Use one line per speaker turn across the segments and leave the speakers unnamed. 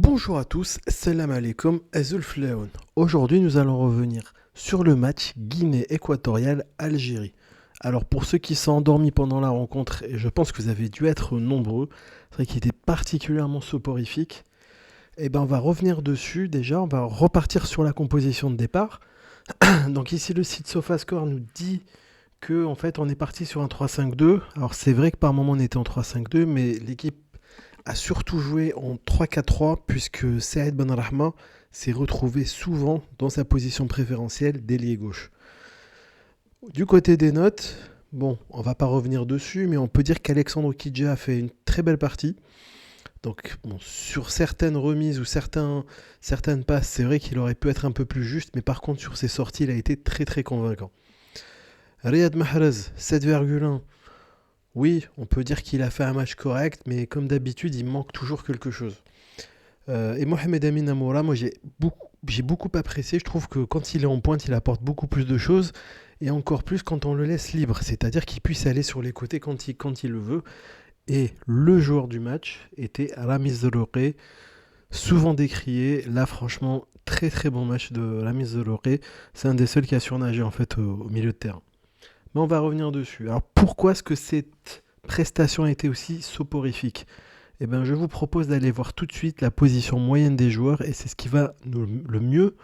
Bonjour à tous, salam alaikum, Azul Flaoun. Aujourd'hui, nous allons revenir sur le match Guinée équatoriale Algérie. Alors, pour ceux qui sont endormis pendant la rencontre, et je pense que vous avez dû être nombreux, c'est vrai qu'il était particulièrement soporifique, et ben on va revenir dessus déjà, on va repartir sur la composition de départ. Donc ici, le site SofaScore nous dit que en fait, on est parti sur un 3-5-2. Alors, c'est vrai que par moment, on était en 3-5-2, mais l'équipe a surtout joué en 3-4-3 puisque Saïd Benrahma s'est retrouvé souvent dans sa position préférentielle d'ailier gauche. Du côté des notes, bon, on va pas revenir dessus, mais on peut dire qu'Alexandre Kidja a fait une très belle partie. Donc, bon, sur certaines remises ou certaines passes, c'est vrai qu'il aurait pu être un peu plus juste, mais par contre, sur ses sorties, il a été très très convaincant. Riyad Mahrez, 7,1. Oui, on peut dire qu'il a fait un match correct, mais comme d'habitude, il manque toujours quelque chose. Et Mohamed Amin Amoura, moi j'ai beaucoup apprécié. Je trouve que quand il est en pointe, il apporte beaucoup plus de choses. Et encore plus quand on le laisse libre. C'est-à-dire qu'il puisse aller sur les côtés quand il le veut. Et le joueur du match était Ramiz Zoroke, souvent décrié. Là, franchement, très très bon match de Ramiz Zoroke. C'est un des seuls qui a surnagé en fait au milieu de terrain. Mais on va revenir dessus. Alors pourquoi est-ce que cette prestation a été aussi soporifique? Eh bien, je vous propose d'aller voir tout de suite la position moyenne des joueurs et c'est ce qui va le mieux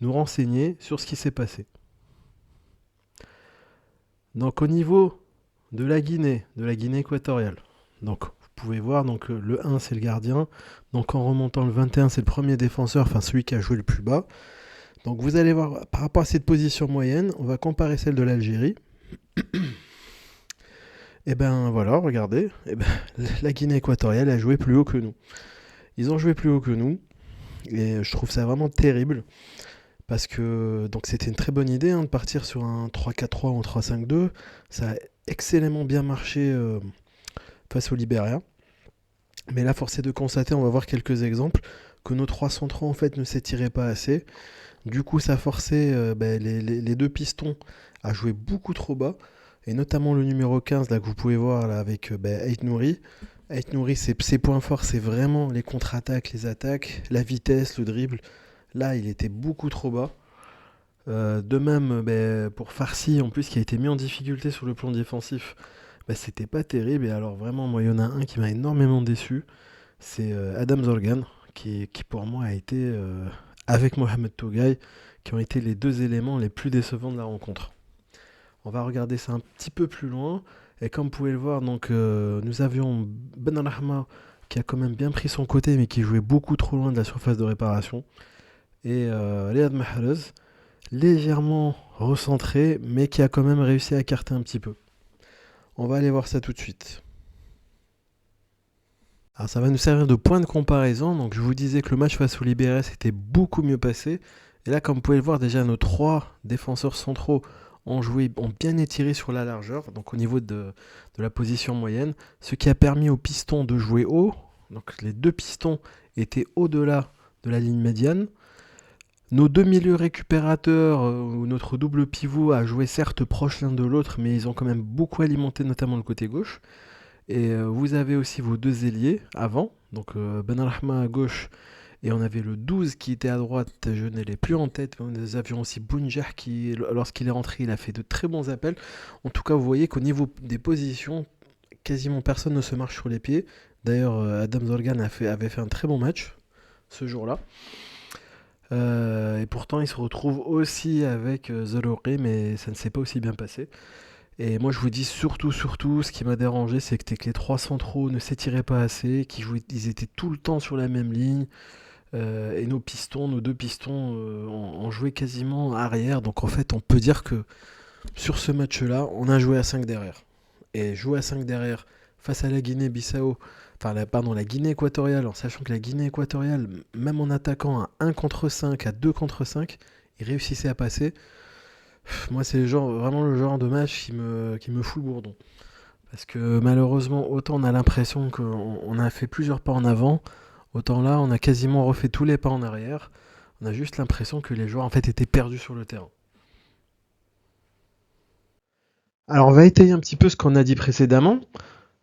nous renseigner sur ce qui s'est passé. Donc au niveau de la Guinée équatoriale, donc vous pouvez voir, donc le 1 c'est le gardien, donc en remontant le 21 c'est le premier défenseur, enfin celui qui a joué le plus bas. Donc vous allez voir par rapport à cette position moyenne, on va comparer celle de l'Algérie. Et ben voilà, regardez, et ben, la Guinée équatoriale a joué plus haut que nous. Ils ont joué plus haut que nous, et je trouve ça vraiment terrible, parce que donc c'était une très bonne idée de partir sur un 3-4-3 ou un 3-5-2. Ça a excellemment bien marché face au Libéria. Mais là, force est de constater, on va voir quelques exemples, que nos trois centraux en fait ne s'étiraient pas assez. Du coup, ça forçait les deux pistons à jouer beaucoup trop bas. Et notamment le numéro 15 là, que vous pouvez voir là, avec Ait Nouri. Ait Nouri, ses points forts, c'est vraiment les contre-attaques, les attaques, la vitesse, le dribble. Là, il était beaucoup trop bas. De même, pour Farsi, en plus, qui a été mis en difficulté sur le plan défensif, c'était pas terrible. Et alors, vraiment, moi, il y en a un qui m'a énormément déçu. C'est Adam Zorgan, qui pour moi a été, avec Mohamed Tougaï, qui ont été les deux éléments les plus décevants de la rencontre. On va regarder ça un petit peu plus loin. Et comme vous pouvez le voir, donc, nous avions Ben Rahma qui a quand même bien pris son côté, mais qui jouait beaucoup trop loin de la surface de réparation. Et Riyad Mahrez, légèrement recentré, mais qui a quand même réussi à écarter un petit peu. On va aller voir ça tout de suite. Alors ça va nous servir de point de comparaison. Donc je vous disais que le match face au Libéré s'était beaucoup mieux passé. Et là, comme vous pouvez le voir, déjà nos trois défenseurs centraux ont bien étiré sur la largeur, donc au niveau de la position moyenne, ce qui a permis aux pistons de jouer haut. Donc les deux pistons étaient au-delà de la ligne médiane. Nos deux milieux récupérateurs, ou notre double pivot, a joué certes proche l'un de l'autre, mais ils ont quand même beaucoup alimenté notamment le côté gauche. Et vous avez aussi vos deux ailiers avant, donc Benrahma à gauche, et on avait le 12 qui était à droite, je ne l'ai plus en tête, mais nous avions aussi Bounjah qui, lorsqu'il est rentré, il a fait de très bons appels. En tout cas, vous voyez qu'au niveau des positions, quasiment personne ne se marche sur les pieds. D'ailleurs, Adam Zorgan avait fait un très bon match ce jour-là. Et pourtant, il se retrouve aussi avec Zoloré, mais ça ne s'est pas aussi bien passé. Et moi, je vous dis surtout, ce qui m'a dérangé, c'est que les trois centraux ne s'étiraient pas assez, ils étaient tout le temps sur la même ligne. Et nos deux pistons, ont joué quasiment arrière. Donc en fait, on peut dire que sur ce match-là, on a joué à 5 derrière. Et jouer à 5 derrière face à la Guinée-Bissau, la Guinée équatoriale, en sachant que la Guinée équatoriale, même en attaquant à 1 contre 5, à 2 contre 5, ils réussissaient à passer. Moi, c'est vraiment le genre de match qui me fout le bourdon. Parce que malheureusement, autant on a l'impression qu'on a fait plusieurs pas en avant, autant là, on a quasiment refait tous les pas en arrière. On a juste l'impression que les joueurs en fait étaient perdus sur le terrain. Alors on va étayer un petit peu ce qu'on a dit précédemment.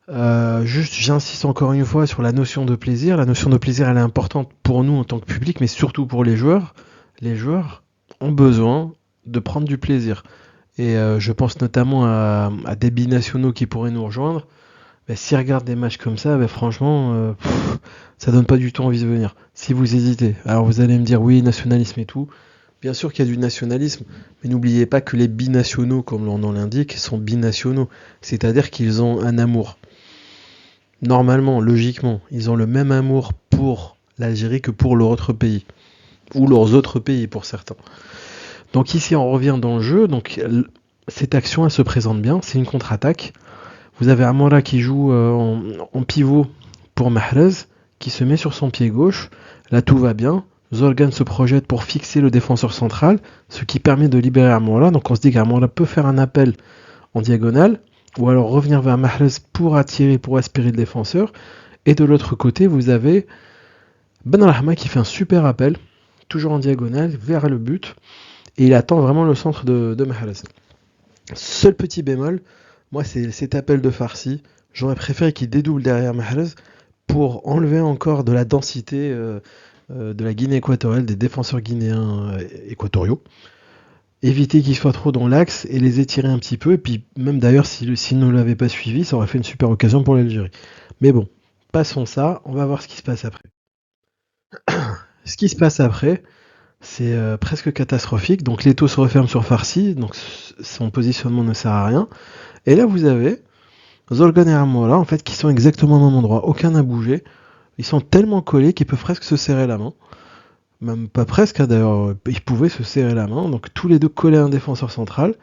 Juste, j'insiste encore une fois sur la notion de plaisir. La notion de plaisir, elle est importante pour nous en tant que public, mais surtout pour les joueurs. Les joueurs ont besoin de prendre du plaisir. Et je pense notamment à des binationaux qui pourraient nous rejoindre. Bah, s'ils regardent des matchs comme ça, bah, franchement, ça donne pas du tout envie de venir. Si vous hésitez, alors vous allez me dire oui, nationalisme et tout. Bien sûr qu'il y a du nationalisme, mais n'oubliez pas que les binationaux, comme l'on l'indique, sont binationaux. C'est-à-dire qu'ils ont un amour. Normalement, logiquement, ils ont le même amour pour l'Algérie que pour leur autre pays. Ou leurs autres pays pour certains. Donc ici, on revient dans le jeu. Donc cette action, elle se présente bien. C'est une contre-attaque. Vous avez Amora qui joue en pivot pour Mahrez, qui se met sur son pied gauche. Là, tout va bien. Zorgan se projette pour fixer le défenseur central, ce qui permet de libérer Amora. Donc on se dit qu'Amora peut faire un appel en diagonale, ou alors revenir vers Mahrez pour attirer, pour aspirer le défenseur. Et de l'autre côté, vous avez Benrahma qui fait un super appel, toujours en diagonale, vers le but. Et il attend vraiment le centre de Mahrez. Seul petit bémol, moi c'est cet appel de Farsi. J'aurais préféré qu'il dédouble derrière Mahrez pour enlever encore de la densité de la Guinée équatoriale, des défenseurs guinéens équatoriaux. Éviter qu'ils soient trop dans l'axe et les étirer un petit peu. Et puis même d'ailleurs, s'ils ne l'avaient pas suivi, ça aurait fait une super occasion pour l'Algérie. Mais bon, passons ça, on va voir ce qui se passe après. Ce qui se passe après, c'est presque catastrophique. Donc l'étau se referme sur Farsi, donc son positionnement ne sert à rien. Et là, vous avez Zorgan et Amora, en fait, qui sont exactement au même endroit. Aucun n'a bougé. Ils sont tellement collés qu'ils peuvent presque se serrer la main. Même pas presque, hein, d'ailleurs, ils pouvaient se serrer la main. Donc tous les deux collés à un défenseur central.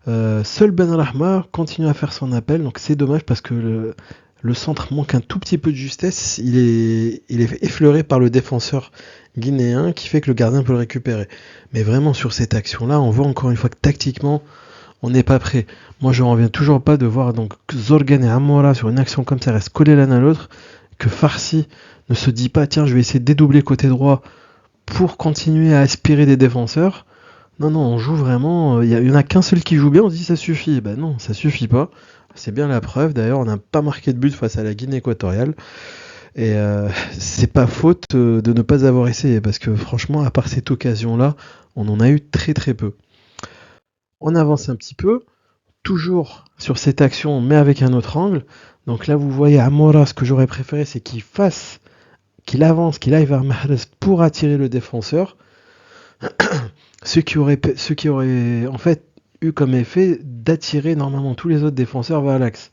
Seul Ben Rahma continue à faire son appel. Donc c'est dommage parce que le centre manque un tout petit peu de justesse. Il est effleuré par le défenseur guinéen qui fait que le gardien peut le récupérer. Mais vraiment, sur cette action-là, on voit encore une fois que tactiquement, on n'est pas prêt. Moi, je ne reviens toujours pas de voir donc Zorgan et Amora sur une action comme ça restent collés l'un à l'autre, que Farsi ne se dit pas tiens, je vais essayer de dédoubler côté droit pour continuer à aspirer des défenseurs. Non, non, on joue vraiment. Il y en a qu'un seul qui joue bien, on se dit ça suffit. Ben non, ça suffit pas. C'est bien la preuve. D'ailleurs, on n'a pas marqué de but face à la Guinée équatoriale. Et c'est pas faute de ne pas avoir essayé, parce que franchement, à part cette occasion-là, on en a eu très très peu. On avance un petit peu, toujours sur cette action, mais avec un autre angle. Donc là, vous voyez Amora, ce que j'aurais préféré, c'est qu'il avance, qu'il aille vers Mahrez pour attirer le défenseur. Ce qui aurait en fait eu comme effet d'attirer normalement tous les autres défenseurs vers l'axe.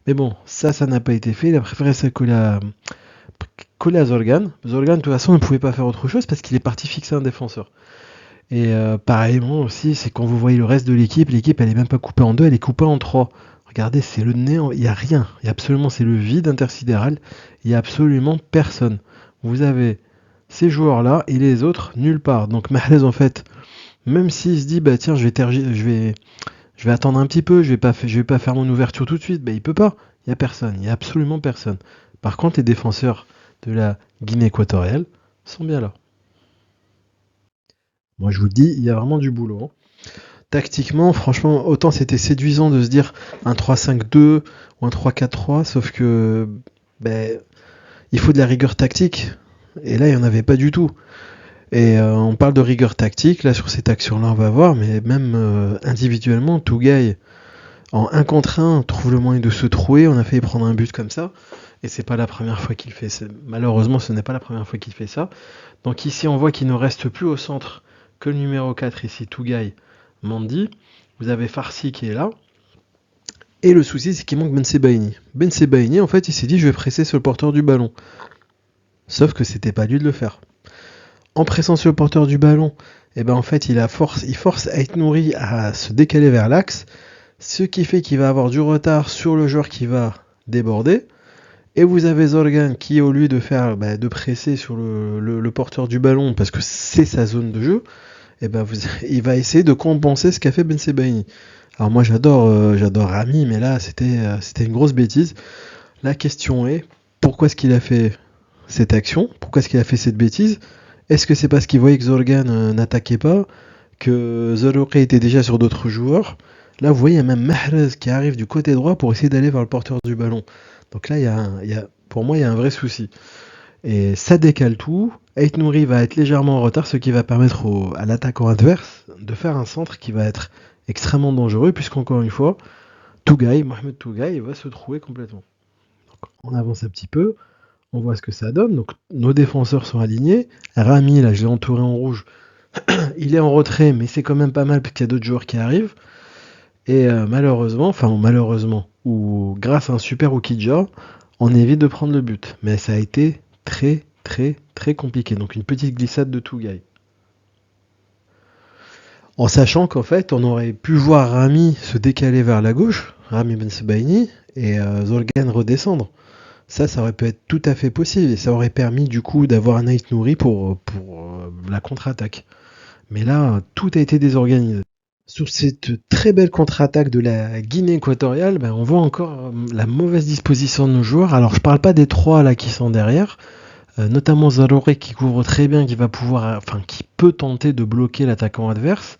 Mais bon, ça n'a pas été fait. Il a préféré se coller à Zorgan. Zorgan, de toute façon, ne pouvait pas faire autre chose parce qu'il est parti fixer un défenseur. Et pareillement aussi, c'est quand vous voyez le reste de l'équipe, elle est même pas coupée en deux, elle est coupée en trois. Regardez, c'est le néant, il n'y a rien. Il y a absolument, c'est le vide intersidéral. Il n'y a absolument personne. Vous avez ces joueurs-là et les autres nulle part. Donc Mahrez, en fait, même s'il se dit, bah tiens, je vais attendre un petit peu, je vais pas faire mon ouverture tout de suite, bah il peut pas. Il y a personne, il y a absolument personne. Par contre, les défenseurs de la Guinée équatoriale sont bien là. Moi, je vous le dis, il y a vraiment du boulot, hein. Tactiquement, franchement, autant c'était séduisant de se dire un 3-5-2 ou un 3-4-3, sauf que ben, il faut de la rigueur tactique. Et là, il n'y en avait pas du tout. Et on parle de rigueur tactique, là sur cette action-là, on va voir, mais même individuellement, Tougaï, en 1 contre 1, trouve le moyen de se trouer. On a failli prendre un but comme ça. Et c'est pas la première fois qu'il fait ça. Malheureusement, ce n'est pas la première fois qu'il fait ça. Donc ici, on voit qu'il ne reste plus au centre que le numéro 4, ici, Tougaï Mandi. Vous avez Farsi qui est là. Et le souci, c'est qu'il manque Ben Sebaini. Ben Sebaini, en fait, il s'est dit, je vais presser sur le porteur du ballon. Sauf que c'était pas lui de le faire. En pressant sur le porteur du ballon, et ben en fait, il force Ait Nouri à se décaler vers l'axe, ce qui fait qu'il va avoir du retard sur le joueur qui va déborder. Et vous avez Zorgan qui, au lieu de faire de presser sur le porteur du ballon, parce que c'est sa zone de jeu, et ben il va essayer de compenser ce qu'a fait Ben Sebaini. Alors moi j'adore Rami, mais là c'était une grosse bêtise. La question est, pourquoi est-ce qu'il a fait cette action? Pourquoi est-ce qu'il a fait cette bêtise? Est-ce que c'est parce qu'il voyait que Zorgan n'attaquait pas, que Zoroke était déjà sur d'autres joueurs? Là, vous voyez, il y a même Mahrez qui arrive du côté droit pour essayer d'aller vers le porteur du ballon. Donc là, pour moi, il y a un vrai souci. Et ça décale tout. Ait Nouri va être légèrement en retard, ce qui va permettre à l'attaquant adverse de faire un centre qui va être extrêmement dangereux, puisqu'encore une fois, Mohamed Tougaï va se trouver complètement. Donc, on avance un petit peu, on voit ce que ça donne. Donc nos défenseurs sont alignés. Rami, là, je l'ai entouré en rouge. Il est en retrait, mais c'est quand même pas mal parce qu'il y a d'autres joueurs qui arrivent. Et malheureusement, ou grâce à un super Oukidja, on évite de prendre le but. Mais ça a été très très très compliqué. Donc une petite glissade de Tougaï. En sachant qu'en fait, on aurait pu voir Rami se décaler vers la gauche, Rami Ben Sebaini, et Zolgan redescendre. Ça aurait pu être tout à fait possible. Et ça aurait permis du coup d'avoir un Ait Nouri pour la contre-attaque. Mais là, tout a été désorganisé. Sur cette très belle contre-attaque de la Guinée équatoriale, on voit encore la mauvaise disposition de nos joueurs. Alors je parle pas des trois là qui sont derrière, notamment Zaroury qui couvre très bien, qui peut tenter de bloquer l'attaquant adverse.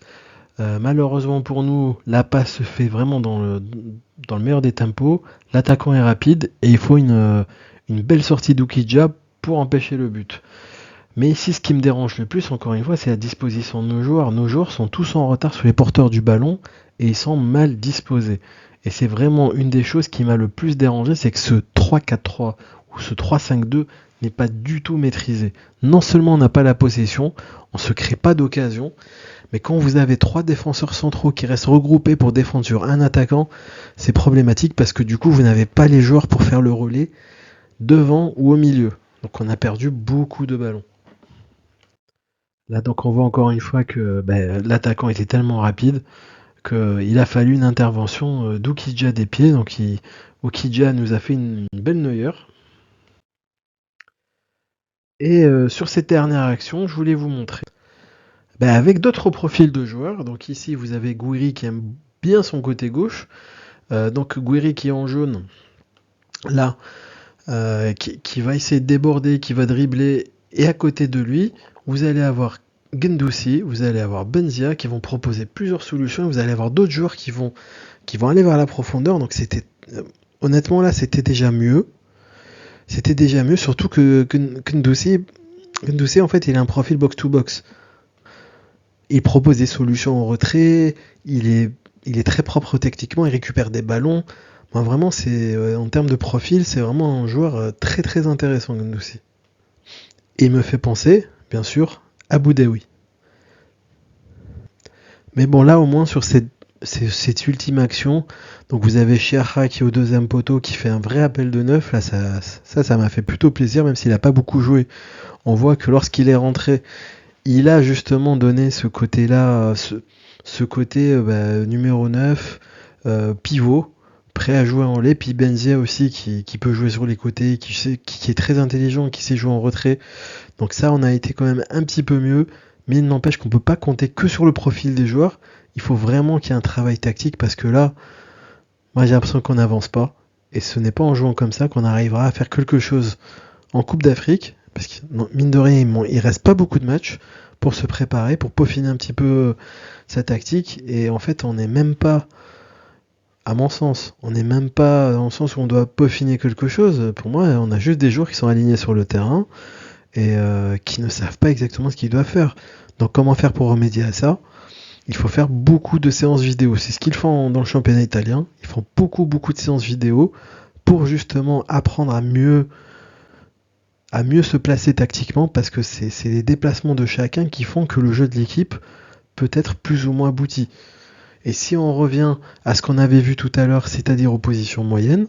Malheureusement pour nous, la passe se fait vraiment dans le meilleur des tempos. L'attaquant est rapide et il faut une belle sortie d'Oukidja pour empêcher le but. Mais ici, ce qui me dérange le plus, encore une fois, c'est la disposition de nos joueurs. Nos joueurs sont tous en retard sur les porteurs du ballon et ils sont mal disposés. Et c'est vraiment une des choses qui m'a le plus dérangé, c'est que ce 3-4-3 ou ce 3-5-2 n'est pas du tout maîtrisé. Non seulement on n'a pas la possession, on ne se crée pas d'occasion, mais quand vous avez 3 défenseurs centraux qui restent regroupés pour défendre sur un attaquant, c'est problématique parce que du coup, vous n'avez pas les joueurs pour faire le relais devant ou au milieu. Donc on a perdu beaucoup de ballons. Là, donc on voit encore une fois que l'attaquant était tellement rapide qu'il a fallu une intervention d'Oukidja des pieds. Donc Oukidja nous a fait une belle Neuer. Et sur cette dernière action, je voulais vous montrer. Avec d'autres profils de joueurs. Donc ici, vous avez Gouiri qui aime bien son côté gauche. Donc Gouiri qui est en jaune. Là, qui va essayer de déborder, qui va dribbler. Et à côté de lui, vous allez avoir Guendouzi, vous allez avoir Benzia qui vont proposer plusieurs solutions. Vous allez avoir d'autres joueurs qui vont aller vers la profondeur. Donc honnêtement là, c'était déjà mieux. C'était déjà mieux, surtout que Guendouzi en fait, il a un profil box-to-box. Il propose des solutions en retrait. Il est très propre techniquement. Il récupère des ballons. Moi, vraiment, en termes de profil, c'est vraiment un joueur très très intéressant, Guendouzi. Et il me fait penser, bien sûr, à Boudaoui. Mais bon, là, au moins, sur cette ultime action, donc vous avez Chiaha qui est au deuxième poteau, qui fait un vrai appel de neuf. Là, ça m'a fait plutôt plaisir, même s'il n'a pas beaucoup joué. On voit que lorsqu'il est rentré, il a justement donné ce côté-là, ce côté numéro 9, pivot, prêt à jouer en lait. Puis Benzia aussi, qui peut jouer sur les côtés, qui est très intelligent, qui sait jouer en retrait. Donc ça, on a été quand même un petit peu mieux, mais il n'empêche qu'on ne peut pas compter que sur le profil des joueurs. Il faut vraiment qu'il y ait un travail tactique, parce que là, moi j'ai l'impression qu'on n'avance pas. Et ce n'est pas en jouant comme ça qu'on arrivera à faire quelque chose en Coupe d'Afrique, parce que mine de rien, il reste pas beaucoup de matchs pour se préparer, pour peaufiner un petit peu sa tactique. Et en fait, on n'est même pas, à mon sens, on n'est même pas dans le sens où on doit peaufiner quelque chose. Pour moi, on a juste des joueurs qui sont alignés sur le terrain et qui ne savent pas exactement ce qu'ils doivent faire. Donc comment faire pour remédier à ça ? Il faut faire beaucoup de séances vidéo. C'est ce qu'ils font dans le championnat italien. Ils font beaucoup de séances vidéo pour justement apprendre à mieux se placer tactiquement, parce que c'est les déplacements de chacun qui font que le jeu de l'équipe peut être plus ou moins abouti. Et si on revient à ce qu'on avait vu tout à l'heure, c'est-à-dire aux positions moyennes,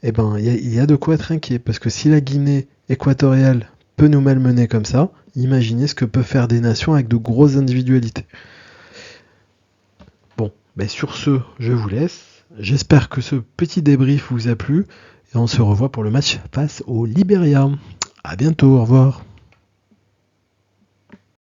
il y a de quoi être inquiet, parce que si la Guinée équatoriale peut nous malmener comme ça, imaginez ce que peuvent faire des nations avec de grosses individualités. Bon, sur ce, je vous laisse. J'espère que ce petit débrief vous a plu, et on se revoit pour le match face au Libéria. À bientôt, au revoir.